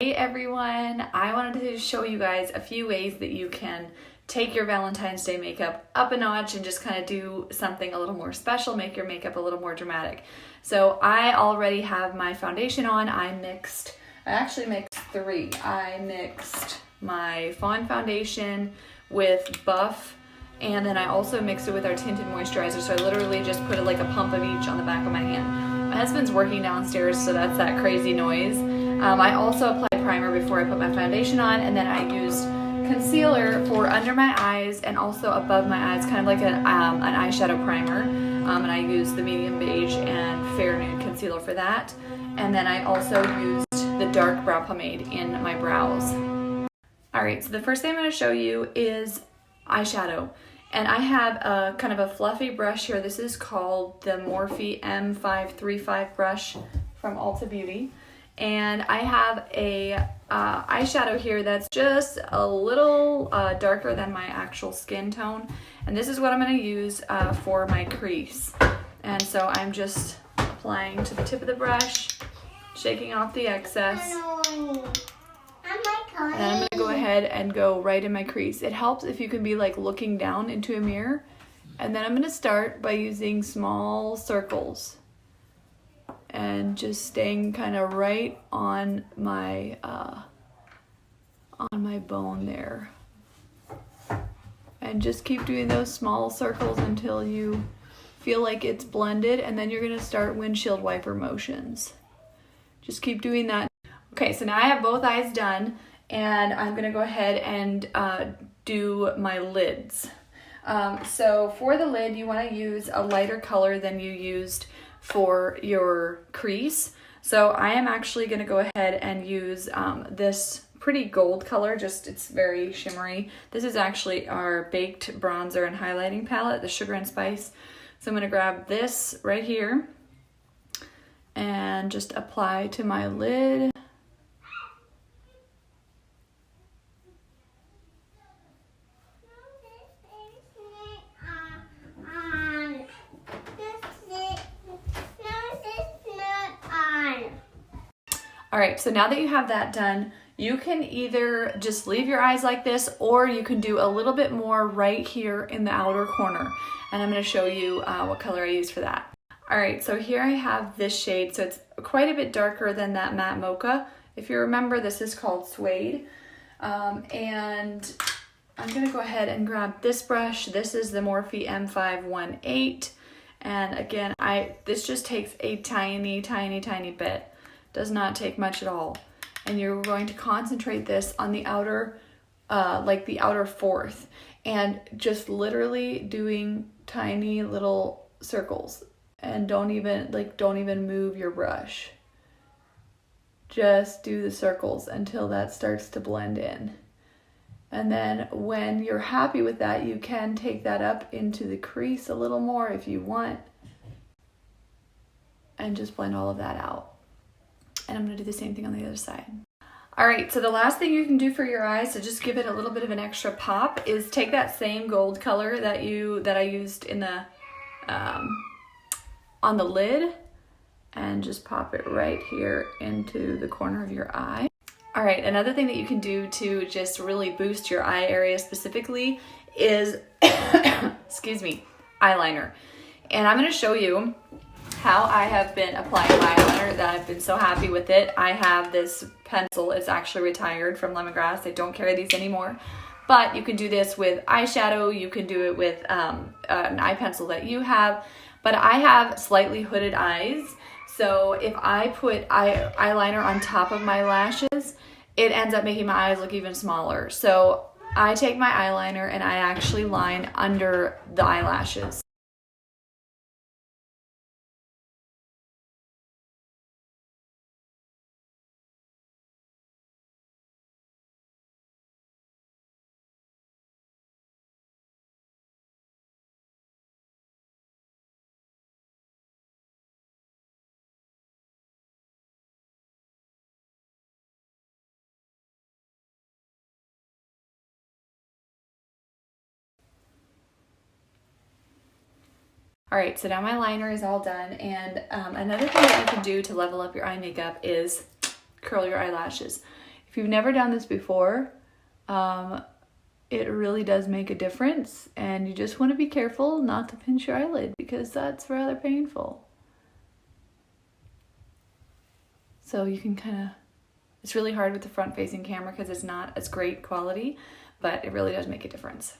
Hey everyone, I wanted to show you guys a few ways that you can take your Valentine's Day makeup up a notch and just kind of do something a little more special, make your makeup a little more dramatic. So I already have my foundation on. I actually mixed three. I mixed my Fawn foundation with Buff, and then I also mixed it with our tinted moisturizer. So I literally just put like a pump of each on the back of my hand. My husband's working downstairs, so that's that crazy noise. I also applied primer before I put my foundation on, and then I used concealer for under my eyes and also above my eyes, kind of like an eyeshadow primer. And I used the medium beige and fair nude concealer for that. And then I also used the dark brow pomade in my brows. Alright, so the first thing I'm going to show you is eyeshadow. And I have a kind of a fluffy brush here. This is called the Morphe M535 brush from Ulta Beauty. And I have a eyeshadow here that's just a little darker than my actual skin tone. And this is what I'm going to use for my crease. And so I'm just applying to the tip of the brush, shaking off the excess. And then I'm going to go ahead and go right in my crease. It helps if you can be like looking down into a mirror. And then I'm going to start by using small circles and just staying kind of right on my bone there. And just keep doing those small circles until you feel like it's blended, and then you're going to start windshield wiper motions. Just keep doing that. Okay, so now I have both eyes done, and I'm going to go ahead and do my lids. So for the lid, you want to use a lighter color than you used for your crease. So I am actually going to go ahead and use this pretty gold color, it's very shimmery. This is actually our baked bronzer and highlighting palette, the Sugar and Spice. So I'm going to grab this right here and just apply to my lid. Alright, so now that you have that done, you can either just leave your eyes like this, or you can do a little bit more right here in the outer corner. And I'm going to show you what color I use for that. Alright, so here I have this shade, so it's quite a bit darker than that matte mocha. If you remember, this is called Suede. And I'm going to go ahead and grab this brush. This is the Morphe M518. And again, this just takes a tiny, tiny, tiny bit. Does not take much at all. And you're going to concentrate this on the outer, like the outer fourth, and just literally doing tiny little circles. And don't even move your brush. Just do the circles until that starts to blend in. And then when you're happy with that, you can take that up into the crease a little more if you want. And just blend all of that out. And I'm going to do the same thing on the other side. Alright, so the last thing you can do for your eyes to just give it a little bit of an extra pop is take that same gold color that I used in the on the lid, and just pop it right here into the corner of your eye. Alright, another thing that you can do to just really boost your eye area specifically is excuse me, eyeliner. And I'm going to show you how I have been applying my eyeliner, that I've been so happy with it. I have this pencil. It's actually retired from Lemongrass. I don't carry these anymore. But you can do this with eyeshadow. You can do it with an eye pencil that you have. But I have slightly hooded eyes. So if I put eyeliner on top of my lashes, it ends up making my eyes look even smaller. So I take my eyeliner and I actually line under the eyelashes. Alright, so now my liner is all done, and another thing that you can do to level up your eye makeup is curl your eyelashes. you've never done this before, it really does make a difference, and you just want to be careful not to pinch your eyelid because that's rather painful. So you can kind of, it's really hard with the front-facing camera because it's not as great quality, but it really does make a difference.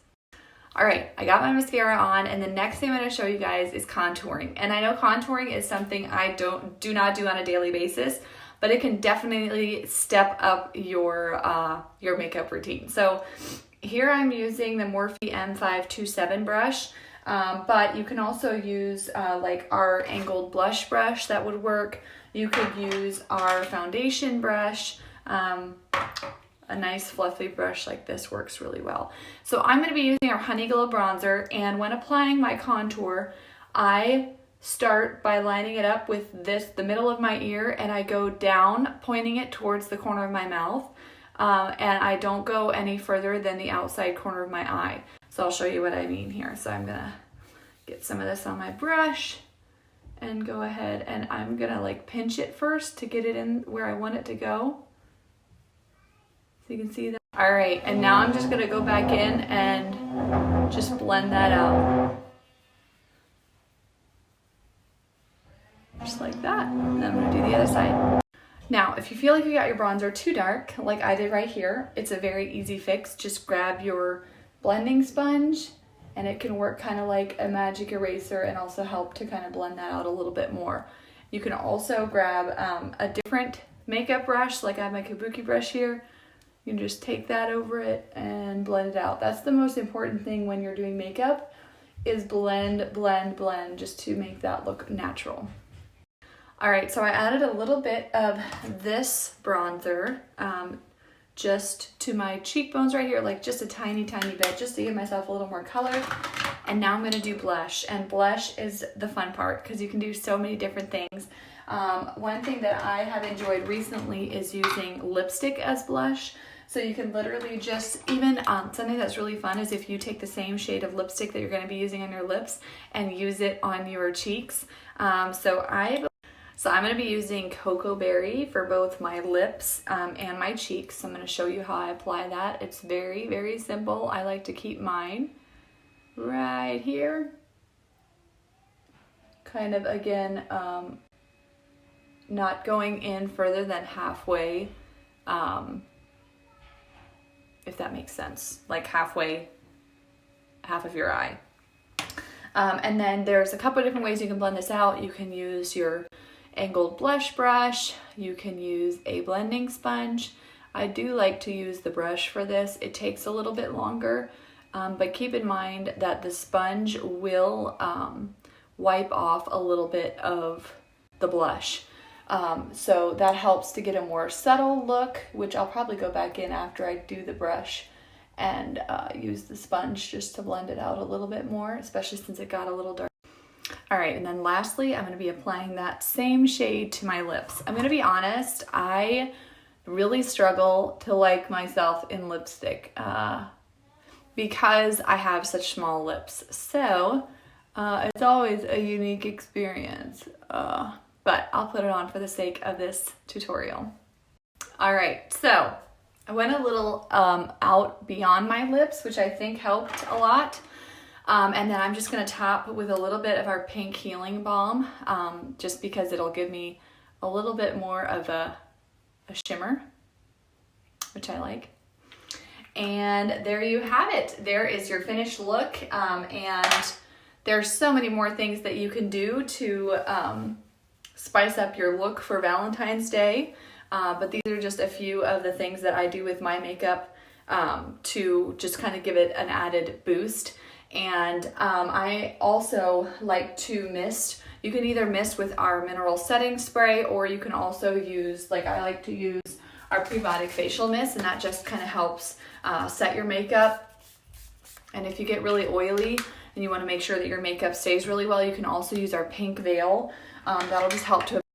All right, I got my mascara on, and the next thing I'm going to show you guys is contouring. And I know contouring is something I do not do on a daily basis, but it can definitely step up your makeup routine. So here I'm using the Morphe M527 brush, but you can also use like our angled blush brush, that would work. You could use our foundation brush. A nice fluffy brush like this works really well. So I'm going to be using our Honey Glow bronzer, and when applying my contour, I start by lining it up with the middle of my ear, and I go down, pointing it towards the corner of my mouth, and I don't go any further than the outside corner of my eye. So I'll show you what I mean here. So I'm going to get some of this on my brush and go ahead, and I'm going to like pinch it first to get it in where I want it to go. So you can see that. All right, and now I'm just gonna go back in and just blend that out. Just like that. And I'm gonna do the other side. Now, if you feel like you got your bronzer too dark, like I did right here, it's a very easy fix. Just grab your blending sponge, and it can work kind of like a magic eraser and also help to kind of blend that out a little bit more. You can also grab a different makeup brush, like I have my kabuki brush here. You can just take that over it and blend it out. That's the most important thing when you're doing makeup, is blend, blend, blend, just to make that look natural. All right, so I added a little bit of this bronzer just to my cheekbones right here, like just a tiny, tiny bit, just to give myself a little more color. And now I'm gonna do blush, and blush is the fun part because you can do so many different things. One thing that I have enjoyed recently is using lipstick as blush. So you can literally just, even something that's really fun is if you take the same shade of lipstick that you're going to be using on your lips and use it on your cheeks. So I'm going to be using Cocoa Berry for both my lips and my cheeks. So I'm going to show you how I apply that. It's very, very simple. I like to keep mine right here. Kind of, again, not going in further than halfway. If that makes sense, like half of your eye. And then there's a couple of different ways you can blend this out. You can use your angled blush brush. You can use a blending sponge. I do like to use the brush for this. It takes a little bit longer, but keep in mind that the sponge will wipe off a little bit of the blush. So that helps to get a more subtle look, which I'll probably go back in after I do the brush and use the sponge just to blend it out a little bit more, especially since it got a little dark. All right, and then lastly, I'm going to be applying that same shade to my lips. I'm going to be honest, I really struggle to like myself in lipstick because I have such small lips. So it's always a unique experience. But I'll put it on for the sake of this tutorial. All right, so I went a little out beyond my lips, which I think helped a lot. And then I'm just gonna top with a little bit of our pink healing balm, just because it'll give me a little bit more of a shimmer, which I like. And there you have it. There is your finished look. And there's so many more things that you can do to spice up your look for Valentine's Day, but these are just a few of the things that I do with my makeup to just kind of give it an added boost. And I also like to mist. You can either mist with our mineral setting spray, or you can also use, like I like to use our prebiotic facial mist, and that just kind of helps set your makeup. And if you get really oily and you want to make sure that your makeup stays really well, you can also use our pink veil. That'll just help to